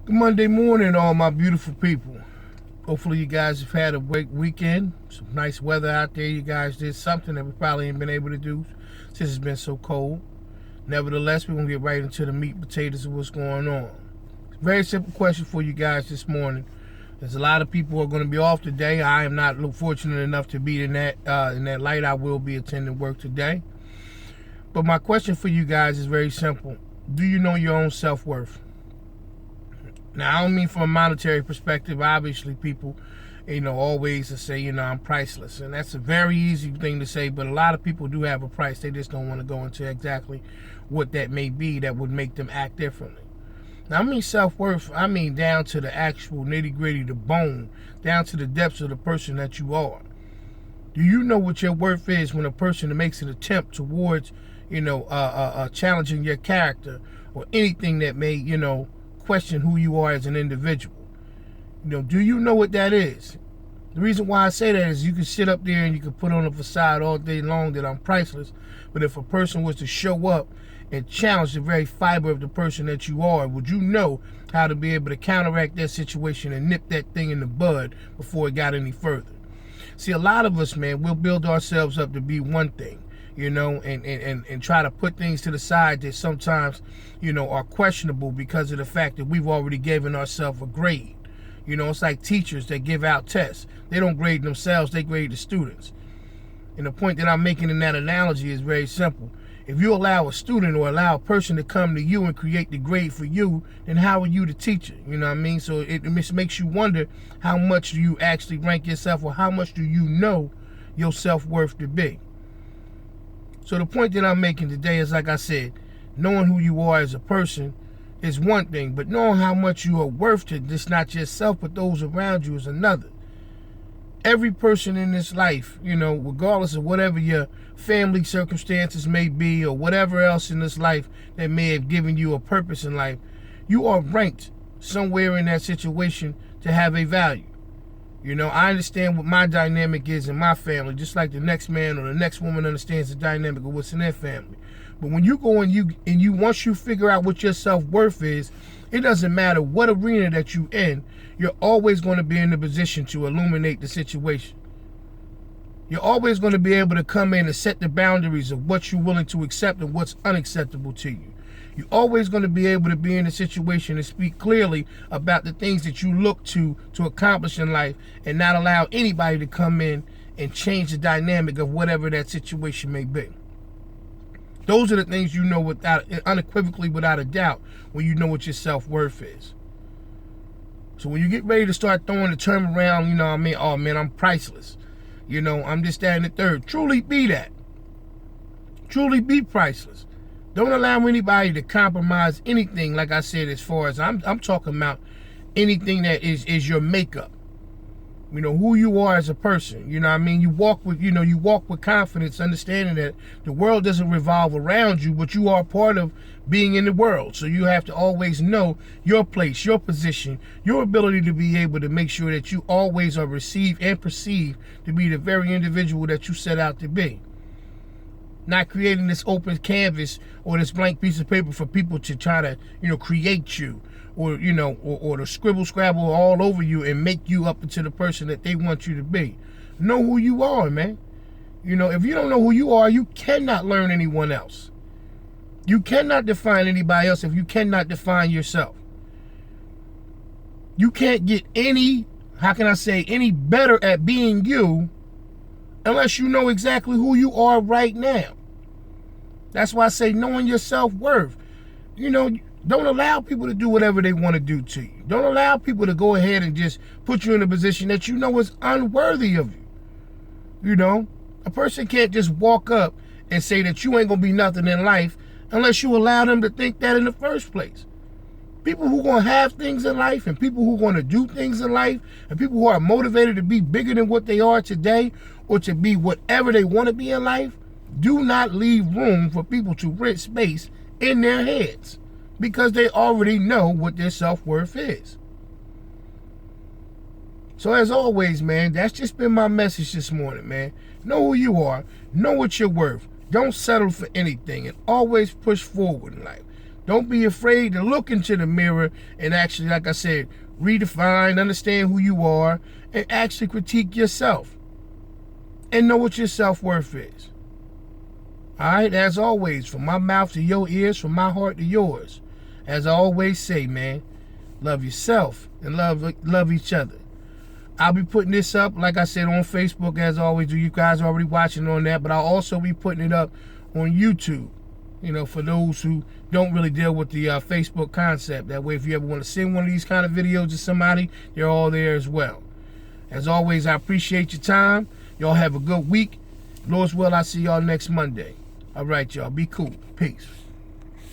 Good Monday morning, all my beautiful people. Hopefully you guys have had a great weekend. Some nice weather out there. You guys did something that we probably ain't been able to do since it's been so cold. Nevertheless, we're going to get right into the meat and potatoes of what's going on. Very simple question for you guys this morning. There's a lot of people who are going to be off today. I am not fortunate enough to be in that light. I will be attending work today. But my question for you guys is very simple. Do you know your own self-worth? Now, I don't mean from a monetary perspective. Obviously, people, always say, I'm priceless. And that's a very easy thing to say, but a lot of people do have a price. They just don't want to go into exactly what that may be that would make them act differently. Now, I mean self-worth, I mean down to the actual nitty-gritty, the bone, down to the depths of the person that you are. Do you know what your worth is when a person makes an attempt towards, challenging your character or anything that may, question who you are as an individual? Do you know what that is? The reason why I say that is you can sit up there and you can put on a facade all day long that I'm priceless, but if a person was to show up and challenge the very fiber of the person that you are, would you know how to be able to counteract that situation and nip that thing in the bud before it got any further? See, a lot of us, man, we'll build ourselves up to be one thing, and try to put things to the side that sometimes, are questionable because of the fact that we've already given ourselves a grade. It's like teachers that give out tests. They don't grade themselves, they grade the students. And the point that I'm making in that analogy is very simple. If you allow a student or allow a person to come to you and create the grade for you, then how are you the teacher? You know what I mean? So it makes you wonder, how much do you actually rank yourself, or how much do you know your self-worth to be? So the point that I'm making today is, like I said, knowing who you are as a person is one thing, but knowing how much you are worth to just not yourself but those around you is another. Every person in this life, regardless of whatever your family circumstances may be or whatever else in this life that may have given you a purpose in life, you are ranked somewhere in that situation to have a value. I understand what my dynamic is in my family, just like the next man or the next woman understands the dynamic of what's in their family. But when you go and you once you figure out what your self-worth is, it doesn't matter what arena that you're in, you're always going to be in the position to illuminate the situation. You're always going to be able to come in and set the boundaries of what you're willing to accept and what's unacceptable to you. You're always going to be able to be in a situation and speak clearly about the things that you look to accomplish in life, and not allow anybody to come in and change the dynamic of whatever that situation may be. Those are the things unequivocally, without a doubt, when you know what your self-worth is. So when you get ready to start throwing the term around, oh man, I'm priceless. I'm just that and the third. Truly be that. Truly be priceless. Don't allow anybody to compromise anything, like I said, as far as I'm talking about anything that is your makeup. Who you are as a person. You walk with confidence, understanding that the world doesn't revolve around you, but you are part of being in the world. So you have to always know your place, your position, your ability to be able to make sure that you always are received and perceived to be the very individual that you set out to be. Not creating this open canvas or this blank piece of paper for people to try to, create you, or to scribble scrabble all over you and make you up into the person that they want you to be. Know who you are, man. If you don't know who you are, you cannot learn anyone else. You cannot define anybody else if you cannot define yourself. You can't get any better at being you unless you know exactly who you are right now. That's why I say knowing your self-worth. Don't allow people to do whatever they want to do to you. Don't allow people to go ahead and just put you in a position that is unworthy of you. A person can't just walk up and say that you ain't going to be nothing in life unless you allow them to think that in the first place. People who are going to have things in life, and people who are going to do things in life, and people who are motivated to be bigger than what they are today, or to be whatever they want to be in life, do not leave room for people to rent space in their heads, because they already know what their self-worth is. So as always, man, that's just been my message this morning, man. Know who you are. Know what you're worth. Don't settle for anything, and always push forward in life. Don't be afraid to look into the mirror and actually, like I said, redefine, understand who you are, and actually critique yourself. And know what your self-worth is. All right, as always, from my mouth to your ears, from my heart to yours. As I always say, man, love yourself and love each other. I'll be putting this up, like I said, on Facebook, as always. You guys are already watching on that, but I'll also be putting it up on YouTube, you know, for those who don't really deal with the Facebook concept. That way, if you ever want to send one of these kind of videos to somebody, they're all there as well. As always, I appreciate your time. Y'all have a good week. Lord's will, I'll see y'all next Monday. All right, y'all. Be cool. Peace.